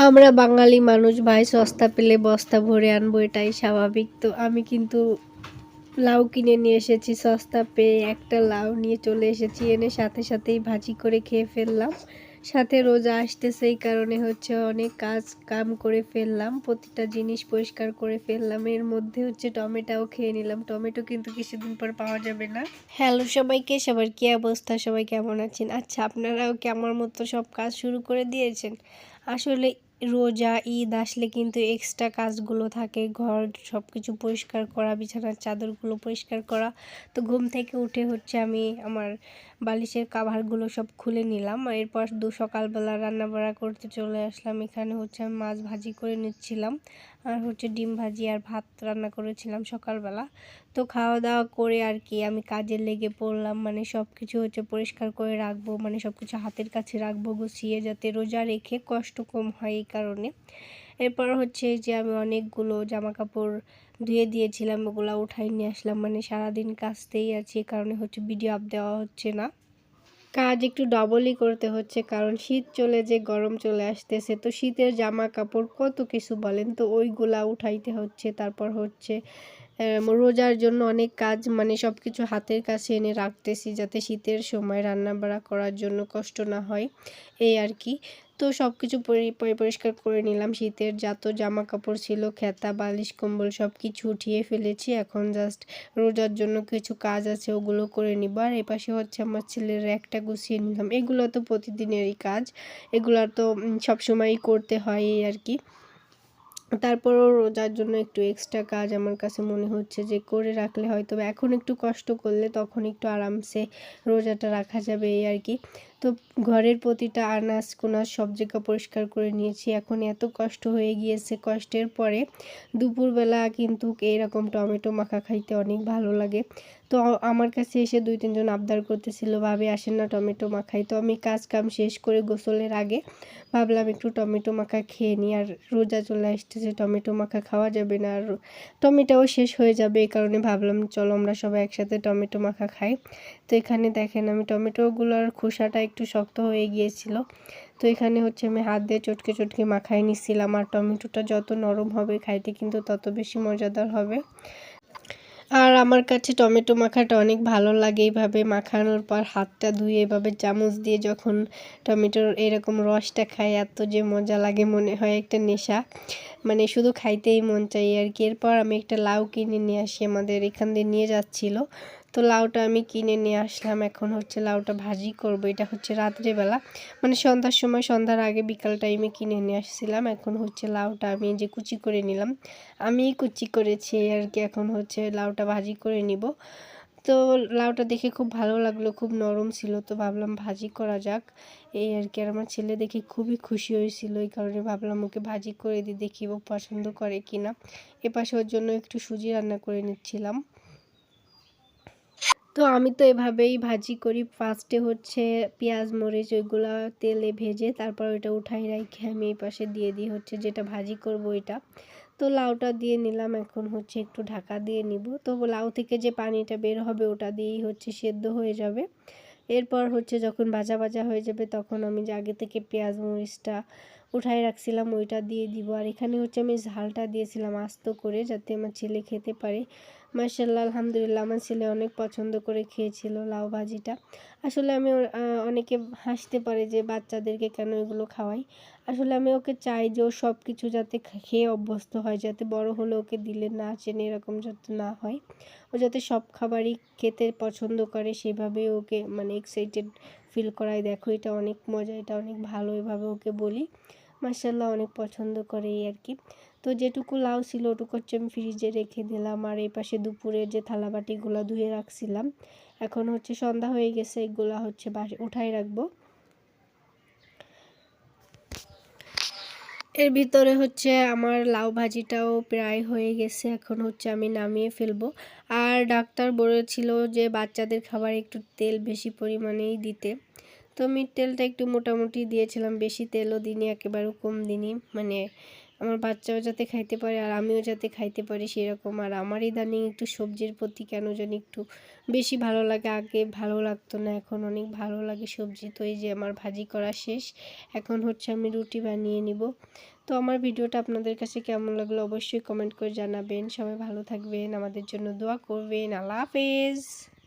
আমরা বাঙালি মানুষ ভাই, সস্তা পেলে বস্তা ভরে আনবো, এটাই স্বাভাবিক। তো আমি কিন্তু লাউ কিনে নিয়ে এসেছি সস্তা পেয়ে। একটা লাউ নিয়ে চলে এসেছি, এনে সাথে সাথেই ভাজি করে খেয়ে ফেললাম। সাথে রোজা আসতেছে, এই কারণে হচ্ছে অনেক কাজ কাম করে ফেললাম, প্রতিটা জিনিস পরিষ্কার করে ফেললাম। এর মধ্যে হচ্ছে টমেটোও খেয়ে নিলাম। টমেটো কিন্তু কিছুদিন পর পাওয়া যাবে না। হ্যালো সবাইকে, সবার কি অবস্থা, সবাই কেমন আছেন? আচ্ছা, আপনারাও কি আমার মতো সব কাজ শুরু করে দিয়েছেন? আসলে রোজা ঈদ আসলে কিন্তু এক্সট্রা কাজগুলো থাকে, ঘর সব কিছু পরিষ্কার করা, বিছানার চাদরগুলো পরিষ্কার করা। তো ঘুম থেকে উঠে হচ্ছে আমি আমার বালিশের কাভারগুলো সব খুলে নিলাম। এরপর সকালবেলা রান্নাবাড়া করতে চলে আসলাম। এখানে হচ্ছে আমি মাছ ভাজি করে নিচ্ছিলাম, আর হচ্ছে ডিম ভাজি আর ভাত রান্না করেছিলাম সকালবেলা। তো খাওয়া দাওয়া করে আর কি আমি কাজে লেগে পড়লাম, মানে সব কিছু হচ্ছে পরিষ্কার করে রাখবো, মানে সব কিছু হাতের কাছে রাখবো গুছিয়ে, যাতে রোজা রেখে কষ্ট কম হয় এই কারণে। এরপর হচ্ছে যে আমি অনেকগুলো জামা কাপড় ধুয়ে দিয়েছিলাম, ওগুলো উঠাই নিয়ে আসলাম। মানে সারাদিন কাচতেই আছি, এই কারণে হচ্ছে ভিডিও আপ দেওয়া হচ্ছে না। কাজ একটু ডবলই করতে হচ্ছে, কারণ শীত চলে যে গরম চলে আসতেছে। তো শীতের জামা কাপড় কত কিছু বলেন, তো ওইগুলা উঠাইতে হচ্ছে। তারপর হচ্ছে রোজার জন্য অনেক কাজ, মানে সব কিছু হাতের কাছে এনে রাখতেছি, যাতে শীতের সময় রান্না বাড়া করার জন্য কষ্ট না হয়, এই আর কি। তো সব কিছু পরিষ্কার করে নিলাম। শীতের যত জামা কাপড় ছিল, খেতা বালিশ কম্বল সব কিছু উঠিয়ে ফেলেছি। এখন জাস্ট রোজার জন্য কিছু কাজ আছে, ওগুলো করে নিব। আর এপাশে হচ্ছে আমার ছেলের একটা গুছিয়ে নিলাম। এগুলো তো প্রতিদিনেরই কাজ, এগুলো তো সবসময়ই করতে হয়, এই আর কি। তারপরও রোজার জন্য একটু এক্সট্রা কাজ আমার কাছে মনে হচ্ছে যে করে রাখলে হয়তো এখন একটু কষ্ট করলে তখন একটু আরামসে রোজাটা রাখা যাবে, এই আর কি। তো ঘরের প্রতিটা আনাজ কোনাজ সব জায়গা পরিষ্কার করে নিয়েছি। এখন এত কষ্ট হয়ে গিয়েছে, কষ্টের পরে দুপুরবেলা কিন্তু এইরকম টমেটো মাখা খাইতে অনেক ভালো লাগে। তো আমার কাছে এসে 2-3 জন আবদার করতেছিল, ভাবি আসেন না টমেটো মাখাই। তো আমি কাজ কাম শেষ করে গোসলের আগে ভাবলাম একটু টমেটো মাখা খেয়ে নিই। আর রোজা চলে আসতেছে, টমেটো মাখা খাওয়া যাবে না, আর টমেটোও শেষ হয়ে যাবে, এই কারণে ভাবলাম চলো আমরা সবাই একসাথে টমেটো মাখা খাই। তো এখানে দেখেন আমি টমেটোগুলোর খোসাটা একটু শক্ত হয়ে গিয়েছিল, তো এখানে হচ্ছে আমি হাত দিয়ে চটকে চটকে মাখাই নিচ্ছিলাম। আর টমেটোটা যত নরম হবে খাইতে কিন্তু তত বেশি মজাদার হবে। আর আমার কাছে টমেটো মাখাটা অনেক ভালো লাগে। এইভাবে মাখানোর পর হাতটা ধুয়ে এভাবে চামচ দিয়ে যখন টমেটোর এরকম রসটা খাই, এত যে মজা লাগে, মনে হয় একটা নেশা, মানে শুধু খাইতেই মন চাই আর কি। এরপর আমি একটা লাউ কিনে নিয়ে আসি, আমাদের এখান দিয়ে নিয়ে যাচ্ছিল। তো লাউটা আমি কিনে নিয়ে আসলাম। এখন হচ্ছে লাউটা ভাজি করব। এটা হচ্ছে রাত্রেবেলা, মানে সন্ধ্যার সময়, সন্ধ্যার আগে বিকাল টাইমে কিনে নিয়ে আসছিলাম। এখন হচ্ছে লাউটা আমি যে কুচি করে নিলাম, আমি কুচি করেছি আর কি। এখন হচ্ছে লাউটা ভাজি করে নিব। তো লাউটা দেখে খুব ভালো লাগলো, খুব নরম ছিল, তো ভাবলাম ভাজি করা যাক, এই আর কি। আর আমার ছেলে দেখে খুবই খুশি হয়েছিল, এই কারণে ভাবলাম ওকে ভাজি করে দিই, দেখি ও পছন্দ করে কিনা। এপাশে ওর জন্য একটু সুজি রান্না করে নিচ্ছিলাম। তো আমি তো এভাবেই ভাজি করি, ফার্স্টে হচ্ছে পেঁয়াজ মরিচ ওইগুলা তেলে ভেজে তারপর ওইটা উঠাই রেখে আমি এই পাশে দিয়ে দিই হচ্ছে যেটা ভাজি করব এটা। তো লাউটা দিয়ে নিলাম, এখন হচ্ছে একটু ঢাকা দিয়ে নিব। তো লাউ থেকে যে পানিটা বের হবে ওটা দিয়েই হচ্ছে সেদ্ধ হয়ে যাবে। এরপর হচ্ছে যখন ভাজা ভাজা হয়ে যাবে তখন আমি যে আগে থেকে পেঁয়াজ মরিচটা উঠাই রাখছিলাম ওইটা দিয়ে দিব। আর এখানে হচ্ছে আমি ঝালটা দিয়েছিলাম আস্ত করে, যাতে আমার ছেলে খেতে পারে। মাশাআল্লাহ, আলহামদুলিল্লাহ, আমার ছেলে অনেক পছন্দ করে খেয়েছিল লাউ ভাজিটা। আসলে আমি অনেকে হাসতে পারে যে বাচ্চাদেরকে কেন এগুলো খাওয়াই। আসলে আমি ওকে চাই যে ও সব কিছু যাতে খেয়ে অভ্যস্ত হয়, যাতে বড় হলে ওকে দিলে না চেনে এরকম যাতে না হয়। ও যাতে সব খাবারই খেতে পছন্দ করে, সেভাবে ওকে মানে এক্সাইটেড ফিল করাই, দেখো এটা অনেক মজা, এটা অনেক ভালো, এভাবে ওকে বলি। মাশাআল্লাহ, অনেক পছন্দ করে, এই আর কি। তো যেটুকু লাউ ছিল ওটুকু হচ্ছে আমি ফ্রিজে রেখে দিলাম। আর এই পাশে দুপুরের যে থালাবাটিগুলো ধুয়ে রাখছিলাম, এখন হচ্ছে সন্ধ্যা হয়ে গেছে, এগুলা হচ্ছে উঠাই রাখবো। এর ভিতরে হচ্ছে আমার লাউ ভাজিটাও প্রায় হয়ে গেছে, এখন হচ্ছে আমি নামিয়ে ফেলবো। আর ডাক্তার বলেছিল যে বাচ্চাদের খাবার একটু তেল বেশি পরিমাণেই দিতে। তো আমি তেলটা একটু মোটামুটি দিয়েছিলাম, বেশি তেলও দিইনি, একেবারে কম দিইনি, মানে আমার বাচ্চাও যাতে খাইতে পারে আর আমিও যাতে খাইতে পারি সেরকম। আর আমার ইদানিং একটু সবজির প্রতি কেন জানি একটু বেশি ভালো লাগে, আগে ভালো লাগতো না, এখন অনেক ভালো লাগে সবজি। তো এই যে আমার ভাজি করা শেষ, এখন হচ্ছে আমি রুটি বানিয়ে নিব। তো আমার ভিডিওটা আপনাদের কাছে কেমন লাগলো অবশ্যই কমেন্ট করে জানাবেন। সবাই ভালো থাকবেন, আমাদের জন্য দোয়া করবেন। আল্লাহ হাফেজ।